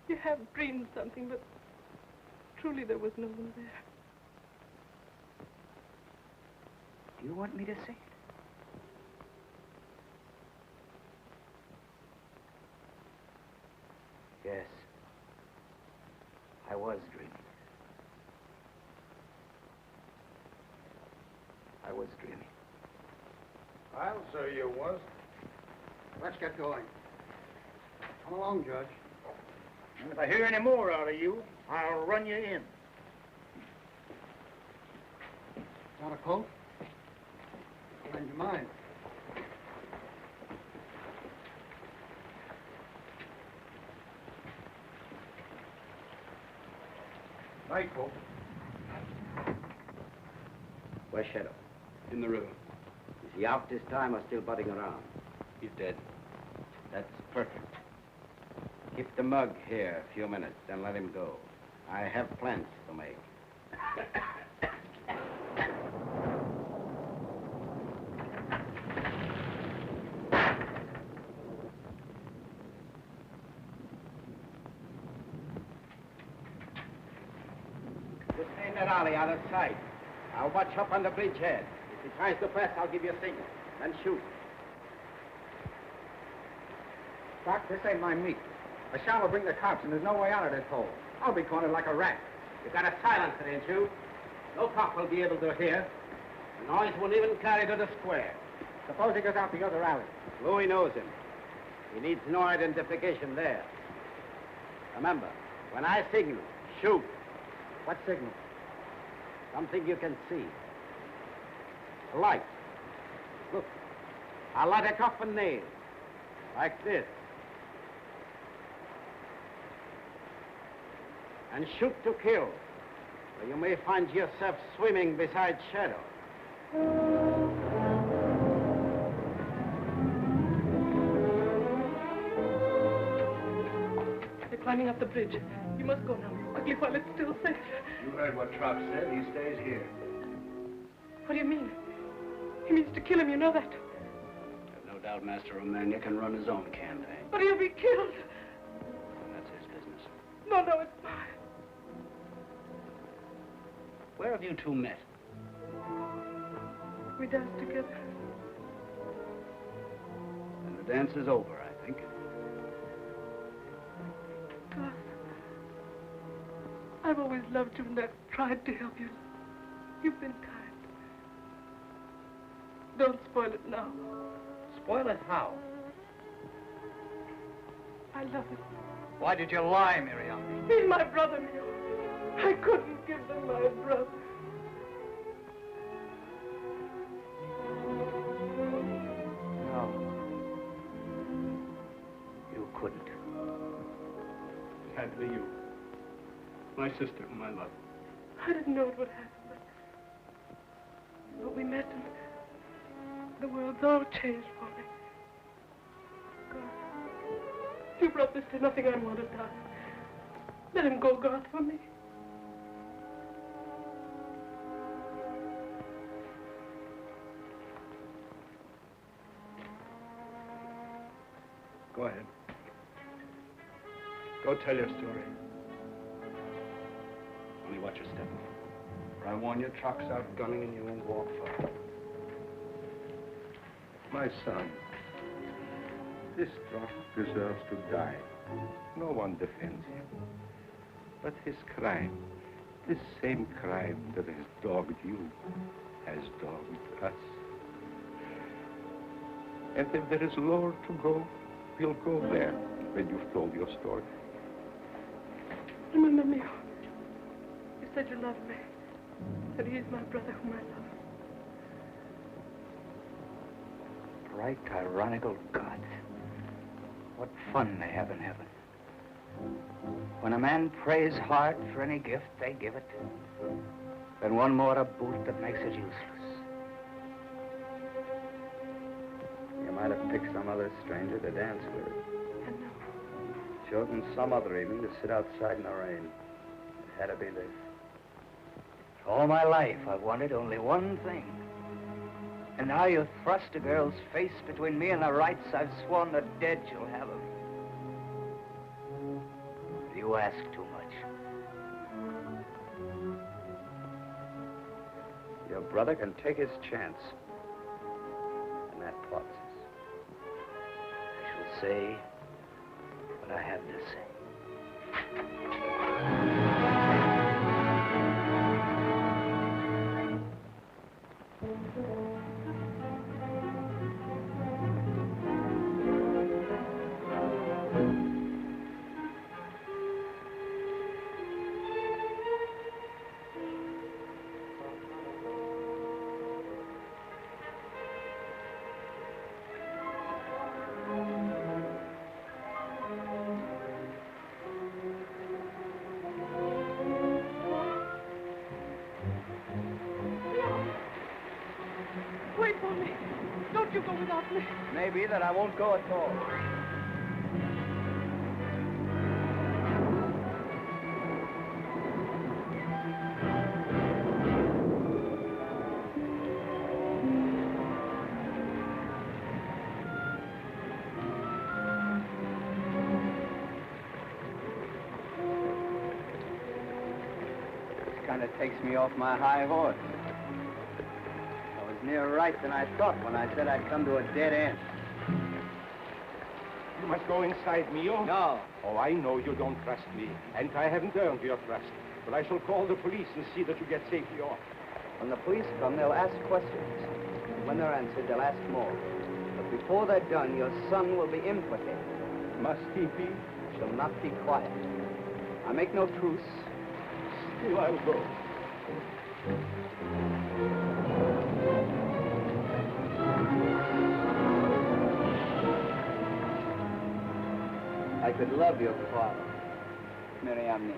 You have dreamed something, but truly there was no one there. Do you want me to say it? Yes. I was dreaming. I was dreaming. I'll say you was. Let's get going. Come along, Judge. And if I hear any more out of you, I'll run you in. Want a coat? Lend you mine. Night, folks. Where's Shadow? In the river. Is he out this time or still butting around? He's dead. That's perfect. Keep the mug here a few minutes, then let him go. I have plans to make. Just stay in that alley out of sight. I'll watch up on the bridgehead. If he tries to press, I'll give you a signal. Then shoot. Doc, this ain't my meat. A shot will bring the cops, and there's no way out of this hole. I'll be cornered like a rat. You got a silencer, ain't you? No cop will be able to hear. The noise won't even carry to the square. Suppose he goes out the other alley. Louis knows him. He needs no identification there. Remember, when I signal, shoot. What signal? Something you can see. A light. Look, I'll light a coffin nail. Like this. And shoot to kill. Or you may find yourself swimming beside Shadow. They're climbing up the bridge. You must go now. quickly while it's still safe. You heard what Trock said. He stays here. What do you mean? He means to kill him, you know that. I've no doubt Master Romagna can run his own campaign. But he'll be killed. That's his business. No, it's mine. Where have you two met? We danced together. And the dance is over, I think. God, I've always loved you and I've tried to help you. You've been kind. Don't spoil it now. Spoil it how? I love him. Why did you lie, Miriam? He's my brother, Mio. I couldn't give them my brother. No. You couldn't. It had to be you. My sister, whom I love. I didn't know it would happen, but we met and the world's all changed for me. God, you brought this to nothing I want to die. Let him go, God, for me. Go ahead. Go tell your story. Only watch your step. For I warn you, Trock's out gunning and you won't walk far. My son, this Trock deserves to die. No one defends him. But his crime, this same crime that has dogged you, has dogged us. And if there is lower to go, we'll go there when you've told your story. Remember me. You said you loved me. That he is my brother whom I love. Bright, ironical gods. What fun they have in heaven. When a man prays hard for any gift, they give it. Then one more to boot that makes it useless. You might have picked some other stranger to dance with. I know. Chosen some other evening to sit outside in the rain. It had to be this. All my life, I've wanted only one thing. And now you thrust a girl's face between me and the rights I've sworn the dead you'll have of me. You ask too much. Your brother can take his chance. And that plots us. I shall say what I have to say. Wait for me. Don't you go without me. Maybe that I won't go at all. This kind of takes me off my high horse. Nearer right than I thought when I said I'd come to a dead end. You must go inside, Mio. No. Oh, I know you don't trust me, and I haven't earned your trust. But I shall call the police and see that you get safely off. When the police come, they'll ask questions. And when they're answered, they'll ask more. But before they're done, your son will be implicated. Must he be? Shall not be quiet. I make no truce. Still, I'll go. I could love your father, Miriam.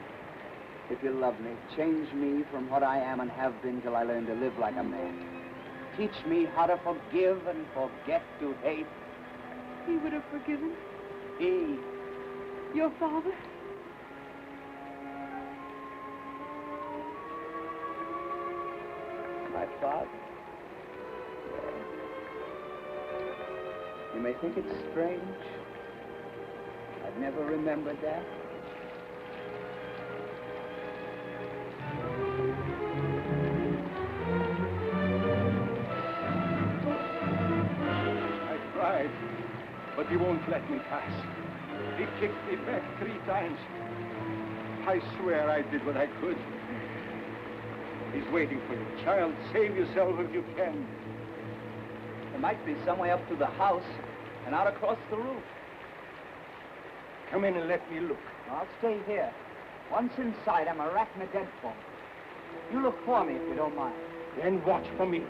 If you love me, change me from what I am and have been till I learn to live like a man. Teach me how to forgive and forget to hate. He would have forgiven. He. Your father? my father. You may think it's strange. I've never remembered that. I tried, but he won't let me pass. He kicked me back 3 times. I swear I did what I could. He's waiting for you. Child, save yourself if you can. There might be some way up to the house and out across the roof. Come in and let me look. I'll stay here. Once inside, I'm arachnoid for. You look for me if you don't mind. Then watch for me.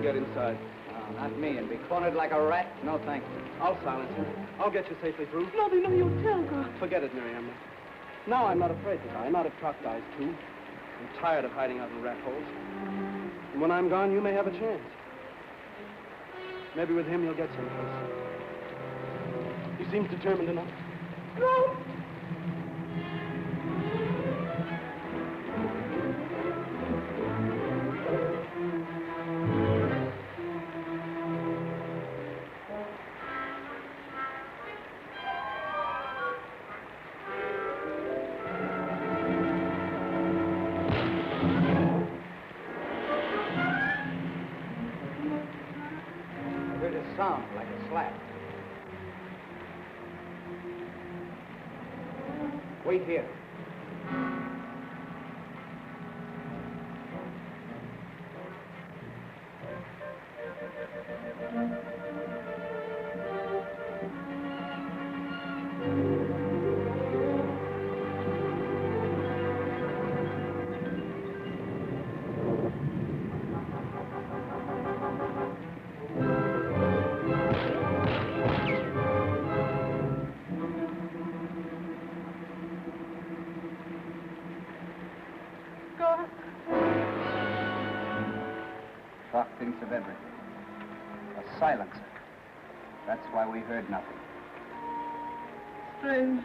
Get inside. Not me, and be cornered like a rat? No, thank you. I'll silence him. I'll get you safely through. No, they know you'll tell, God. Forget it, Miriam. Now I'm not afraid to die. Not if Trock dies, too. I'm tired of hiding out in rat holes. And when I'm gone, you may have a chance. Maybe with him you'll get someplace. He seems determined enough. No! Sound like a slap. Wait here. Trock thinks of everything. A silencer. That's why we heard nothing. Strange.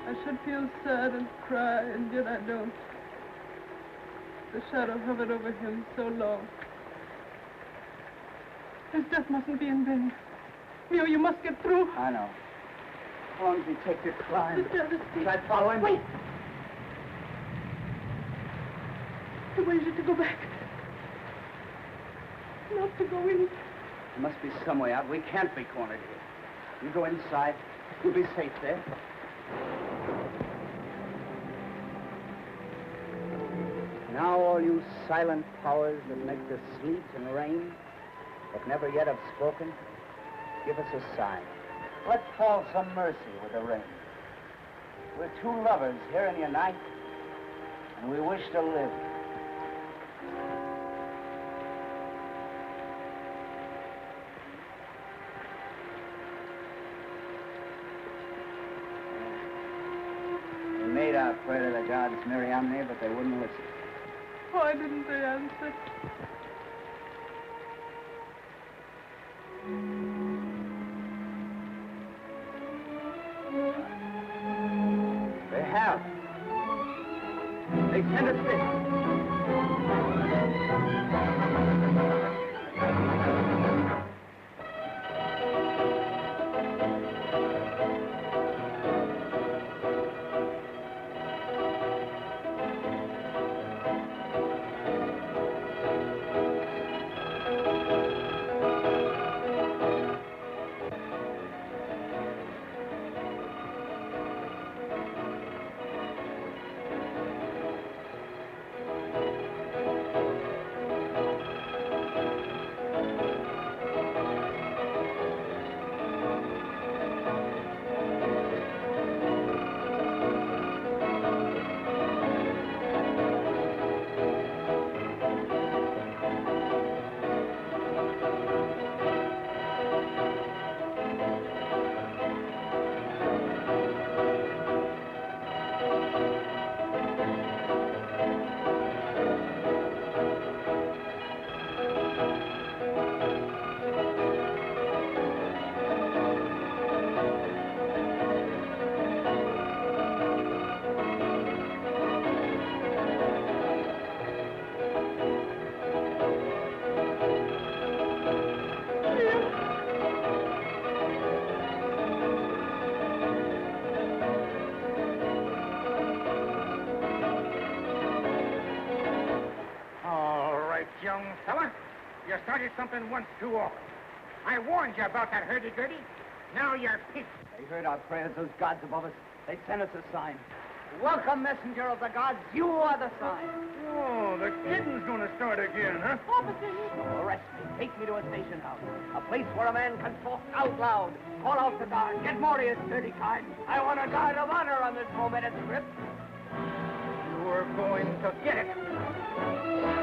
I should feel sad and cry, and yet I don't. The shadow hovered over him so long. His death mustn't be in vain. Mio, you must get through. I know. How long does he take to climb? Should I follow him? Wait! The way is it to go back? Not to go in. There must be some way out. We can't be cornered here. You go inside. You'll be safe there. Now all you silent powers that make the sleet and rain, but never yet have spoken, give us a sign. Let fall some mercy with the rain. We're 2 lovers here in your night, and we wish to live. We made our prayer to the gods, Miriam, but they wouldn't listen. Why didn't they answer? They have. They sent us this. right, young fella. You started something once too often. I warned you about that hurdy-gurdy. Now you're pissed. They heard our prayers, those gods above us. They sent us a sign. Welcome, messenger of the gods. You are the sign. Oh, the kidding's gonna start again, huh? Arrest me. Take me to a station house. A place where a man can talk out loud. Call out the guard. Get Morius 30 times. I want a guard of honor on this momentous trip. You're going to get it.